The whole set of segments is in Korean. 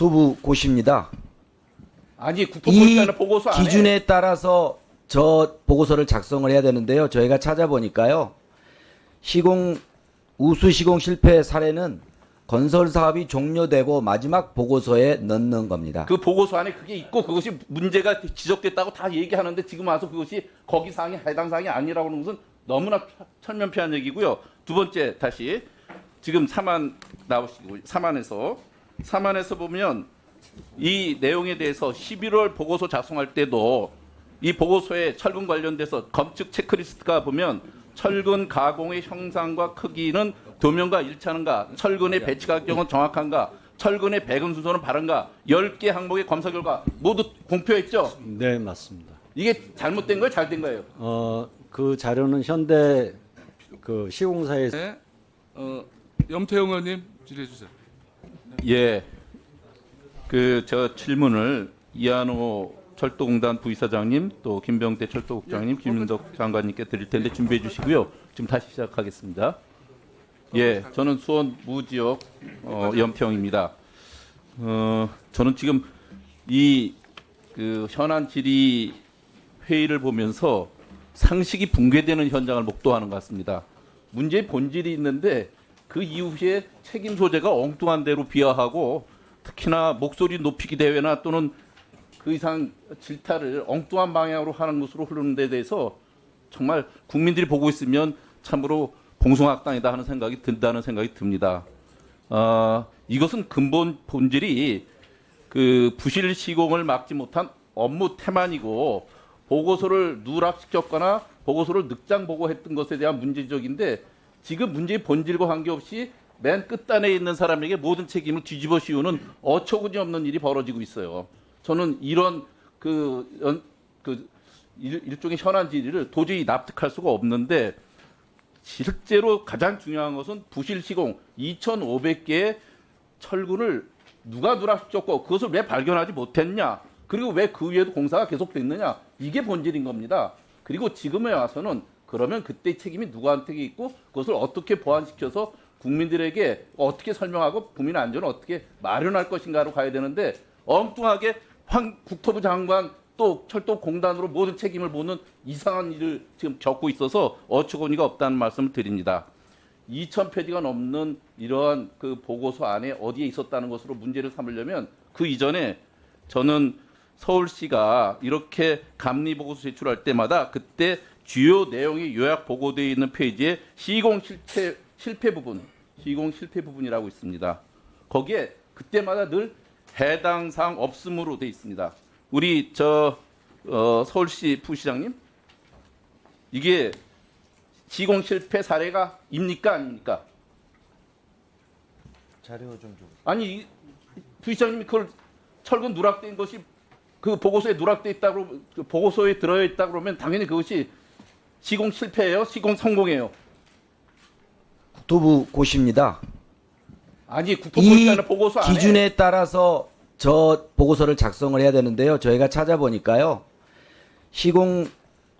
국토부 고시입니다. 아니 국토부는 보고서 안 해. 기준에 따라서 저 보고서를 작성을 해야 되는데요. 저희가 찾아보니까요. 우수 시공 실패 사례는 건설 사업이 종료되고 마지막 보고서에 넣는 겁니다. 그 보고서 안에 그게 있고 그것이 문제가 지적됐다고 다 얘기하는데 지금 와서 그것이 거기 사항이 해당 사항이 아니라고 하는 것은 너무나 천면피한 얘기고요. 두 번째 다시 지금 사만 나오시고 사만에서 보면 이 내용에 대해서 11월 보고서 작성할 때도 이 보고서에 철근 관련돼서 검측 체크리스트가 보면 철근 가공의 형상과 크기는 도면과 일치하는가, 철근의 배치 가격은 정확한가, 철근의 배근 순서는 바른가, 10개 항목의 검사 결과 모두 공표했죠? 네, 맞습니다. 이게 잘못된 거예요, 잘된 거예요? 그 자료는 현대 그 시공사에서 네. 염태영 의원님 질의해 주세요. 예. 저 질문을 이한호 철도공단 부이사장님, 또 김병태 철도국장님, 김윤덕 장관님께 드릴 텐데 준비해 주시고요. 지금 다시 시작하겠습니다. 예, 저는 수원 무지역 염태영입니다. 저는 지금 이 현안 질의 회의를 보면서 상식이 붕괴되는 현장을 목도하는 것 같습니다. 문제의 본질이 있는데 그 이후에 책임 소재가 엉뚱한 대로 비하하고 특히나 목소리 높이기 대회나 또는 그 이상 질타를 엉뚱한 방향으로 하는 것으로 흐르는 데 대해서 정말 국민들이 보고 있으면 참으로 공송악당이다 하는 생각이 든다는 생각이 듭니다. 이것은 근본 본질이 그 부실 시공을 막지 못한 업무 태만이고 보고서를 누락시켰거나 보고서를 늑장 보고했던 것에 대한 문제적인데 지금 문제의 본질과 관계없이 맨 끝단에 있는 사람에게 모든 책임을 뒤집어 씌우는 어처구니 없는 일이 벌어지고 있어요. 저는 이런 일종의 현안 질의를 도저히 납득할 수가 없는데 실제로 가장 중요한 것은 부실 시공 2,500개의 철근을 누가 누락시켰고 그것을 왜 발견하지 못했냐, 그리고 왜 그 위에도 공사가 계속됐느냐, 이게 본질인 겁니다. 그리고 지금에 와서는 그러면 그때 책임이 누구한테 있고 그것을 어떻게 보완시켜서 국민들에게 어떻게 설명하고 국민 안전을 어떻게 마련할 것인가로 가야 되는데 엉뚱하게 국토부 장관 또 철도공단으로 모든 책임을 보는 이상한 일을 지금 겪고 있어서 어처구니가 없다는 말씀을 드립니다. 2,000페이지가 넘는 이러한 그 보고서 안에 어디에 있었다는 것으로 문제를 삼으려면 그 이전에 저는 서울시가 이렇게 감리 보고서 제출할 때마다 그때 주요 내용이 요약 보고되어 있는 페이지에 시공 실패 부분이라고 있습니다. 거기에 그때마다 늘 해당 사항 없음으로 되어 있습니다. 우리 서울시 부시장님, 이게 시공 실패 사례가 입니까 아닙니까? 자료 좀 줘. 아니 부시장님이 그걸 철근 누락된 것이 그 보고서에 누락돼 있다고 그 보고서에 들어 있다 그러면 당연히 그것이 시공 실패예요, 시공 성공이에요. 국토부 고시입니다. 아니 국토부는 보고서 안 해. 기준에 따라서 저 보고서를 작성을 해야 되는데요. 저희가 찾아보니까요.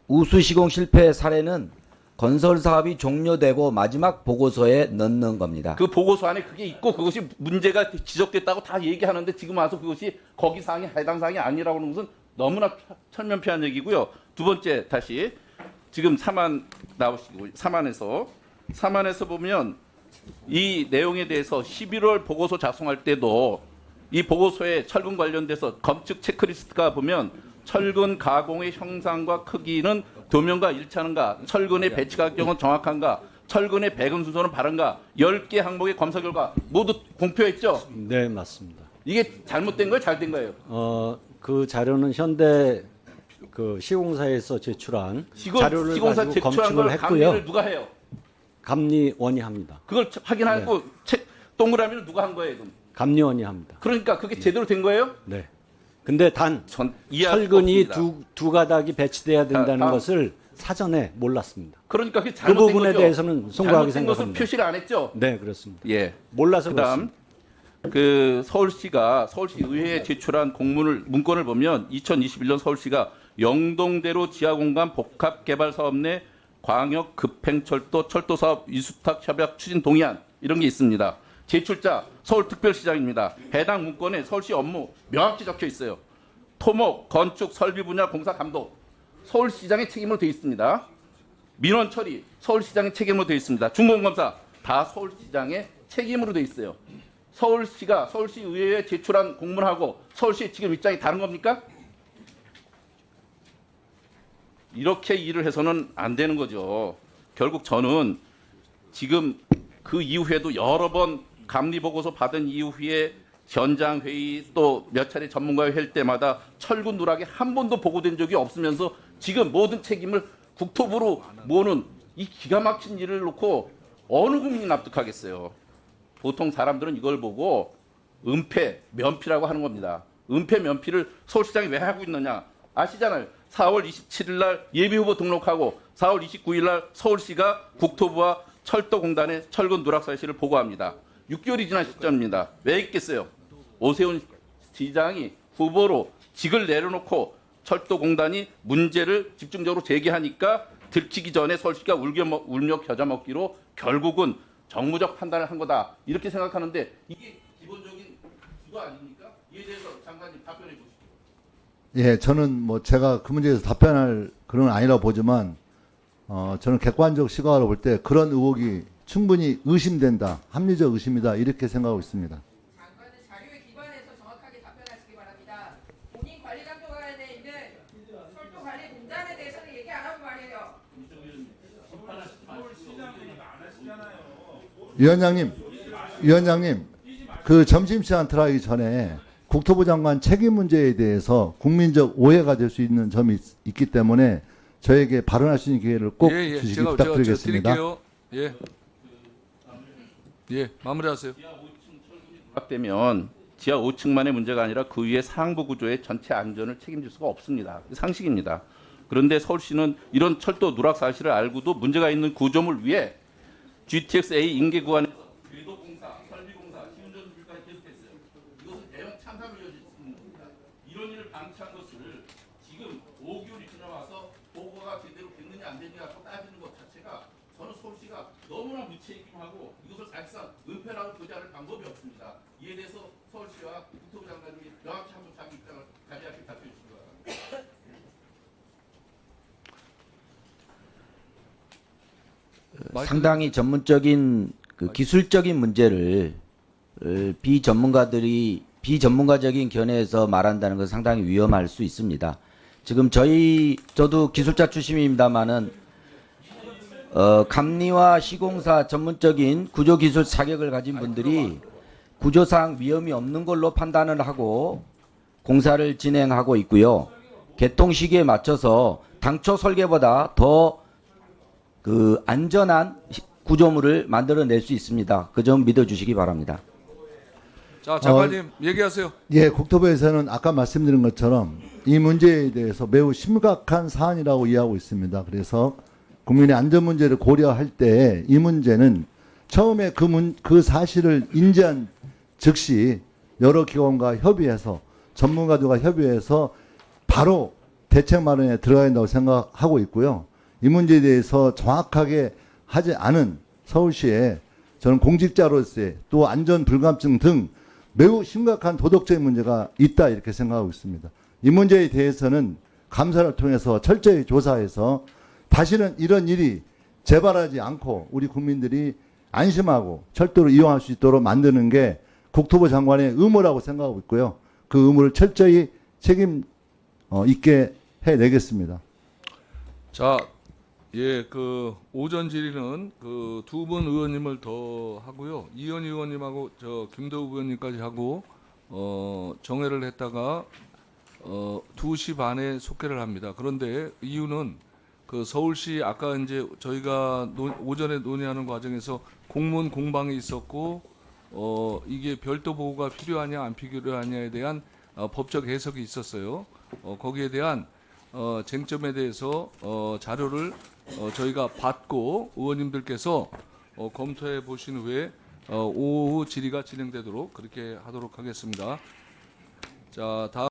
우수 시공 실패 사례는 건설 사업이 종료되고 마지막 보고서에 넣는 겁니다. 그 보고서 안에 그게 있고 그것이 문제가 지적됐다고 다 얘기하는데 지금 와서 그것이 거기 사항이 해당 사항이 아니라고 하는 것은 너무나 천면피한 얘기고요. 두 번째 다시 지금 사만 나오시고 사만에서 보면 이 내용에 대해서 11월 보고서 작성할 때도 이 보고서에 철근 관련돼서 검측 체크리스트가 보면 철근 가공의 형상과 크기는 도면과 일치하는가, 철근의 배치 가격은 정확한가, 철근의 배근 순서는 바른가, 10개 항목의 검사 결과 모두 공표했죠? 네, 맞습니다. 이게 잘못된 거예요, 잘된 거예요? 그 자료는 현대 그 시공사에서 제출한 자료를 시공사 가지고 제출한 검증을 걸 감리를 했고요. 누가 해요? 감리원이 합니다. 그걸 확인하고 동그라미는 누가 한 거예요, 그럼? 감리원이 합니다. 그러니까 그게 제대로 된 거예요? 네. 근데 단 전 이해할 수가 철근이 없습니다. 두 가닥이 배치돼야 된다는 다음. 것을 사전에 몰랐습니다. 그러니까 그게 그 잘못된 부분에 거죠? 대해서는 송구하게 잘못된 것을 생각합니다. 표시를 안 했죠? 네, 그렇습니다. 예. 몰라서 그다음 그렇습니다. 서울시 의회에 제출한 문건을 보면 2021년 서울시가 영동대로 지하공간 복합개발 사업 내 광역 급행철도 철도사업 위수탁 협약 추진 동의안 이런 게 있습니다. 제출자 서울특별시장입니다. 해당 문건에 서울시 업무 명확히 적혀 있어요. 토목, 건축, 설비 분야 공사 감독 서울시장의 책임으로 되어 있습니다. 민원 처리 서울시장의 책임으로 되어 있습니다. 준공검사 다 서울시장의 책임으로 되어 있어요. 서울시가 서울시의회에 제출한 공문하고 서울시 지금 입장이 다른 겁니까? 이렇게 일을 해서는 안 되는 거죠. 결국 저는 지금 그 이후에도 여러 번 감리 보고서 받은 이후에 현장 회의 또 몇 차례 전문가 회의 할 때마다 철구 누락이 한 번도 보고된 적이 없으면서 지금 모든 책임을 국토부로 모는 이 기가 막힌 일을 놓고 어느 국민이 납득하겠어요. 보통 사람들은 이걸 보고 은폐, 면피라고 하는 겁니다. 은폐, 면피를 서울시장이 왜 하고 있느냐 아시잖아요. 4월 27일 날 예비후보 등록하고 4월 29일 날 서울시가 국토부와 철도공단의 철근 누락 사실을 보고합니다. 6개월이 지난 시점입니다. 왜 있겠어요? 오세훈 시장이 후보로 직을 내려놓고 철도공단이 문제를 집중적으로 제기하니까 들키기 전에 서울시가 울며 겨자 먹기로 결국은 정무적 판단을 한 거다. 이렇게 생각하는데 이게 기본적인 주도 아닙니까? 이에 대해서 장관님 답변해 주시죠. 예, 저는 뭐 제가 그 문제에서 답변할 그런 건 아니라고 보지만 저는 객관적 시각으로 볼 때 그런 의혹이 충분히 의심된다. 합리적 의심이다. 이렇게 생각하고 있습니다. 장관은 자료에 기반해서 정확하게 답변하시기 바랍니다. 본인 관리감독관에 있는 철도관리공단에 대해서는 얘기 안 하고 말이에요. 위원장님, 그 점심시간 들어가기 전에 국토부 장관 책임 문제에 대해서 국민적 오해가 될 수 있는 점이 있기 때문에 저에게 발언할 수 있는 기회를 꼭 주시기 부탁드리겠습니다. 제가 드릴게요. 예, 마무리하세요. 되면 지하 5층만의 문제가 아니라 그 위에 상부 구조의 전체 안전을 책임질 수가 없습니다. 상식입니다. 그런데 서울시는 이런 철도 누락 사실을 알고도 문제가 있는 구조물 위에 GTX-A 인계 구간에서 궤도 공사, 설비 공사, 시운전 준비까지 계속했어요. 이것은 대형 참사로 이어질 수 있는 겁니다. 이런 일을 방치한 것을 지금 5개월이 지나와서 보고가 제대로 됐느냐 안 됐느냐 따지는 것 자체가 저는 서울시가 너무나 무책임하고 이것을 사실상 은폐라고 보지 않을 방법이 없습니다. 이에 대해서 서울시와 국토부 장관님이 명확히 한번 자기 입장을 가져야실 답변해 주시기 바랍니다. 상당히 전문적인 그 기술적인 문제를 비전문가적인 견해에서 말한다는 것은 상당히 위험할 수 있습니다. 지금 저도 기술자 출신입니다만은 감리와 시공사 전문적인 구조기술 자격을 가진 분들이 구조상 위험이 없는 걸로 판단을 하고 공사를 진행하고 있고요. 개통 시기에 맞춰서 당초 설계보다 더 그 안전한 구조물을 만들어낼 수 있습니다. 그 점 믿어주시기 바랍니다. 자, 장관님 얘기하세요. 예, 국토부에서는 아까 말씀드린 것처럼 이 문제에 대해서 매우 심각한 사안이라고 이해하고 있습니다. 그래서 국민의 안전 문제를 고려할 때 이 문제는 처음에 그 사실을 인지한 즉시 여러 기관과 협의해서 전문가들과 협의해서 바로 대책 마련에 들어가야 된다고 생각하고 있고요. 이 문제에 대해서 정확하게 하지 않은 서울시에 저는 공직자로서의 또 안전 불감증 등 매우 심각한 도덕적인 문제가 있다 이렇게 생각하고 있습니다. 이 문제에 대해서는 감사를 통해서 철저히 조사해서 다시는 이런 일이 재발하지 않고 우리 국민들이 안심하고 철도를 이용할 수 있도록 만드는 게 국토부 장관의 의무라고 생각하고 있고요. 그 의무를 철저히 책임 있게 해내겠습니다. 자, 예, 그 오전 질의는 그 두 분 의원님을 더 하고요. 이현 의원님하고 저 김도우 의원님까지 하고 정회를 했다가 2시 반에 속회를 합니다. 그런데 이유는 그 서울시 아까 이제 저희가 오전에 논의하는 과정에서 공문 공방이 있었고 이게 별도 보고가 필요하냐 안 필요하냐에 대한 법적 해석이 있었어요. 거기에 대한 쟁점에 대해서 자료를 저희가 받고 의원님들께서 검토해 보신 후에 오후 질의가 진행되도록 그렇게 하도록 하겠습니다. 자, 다음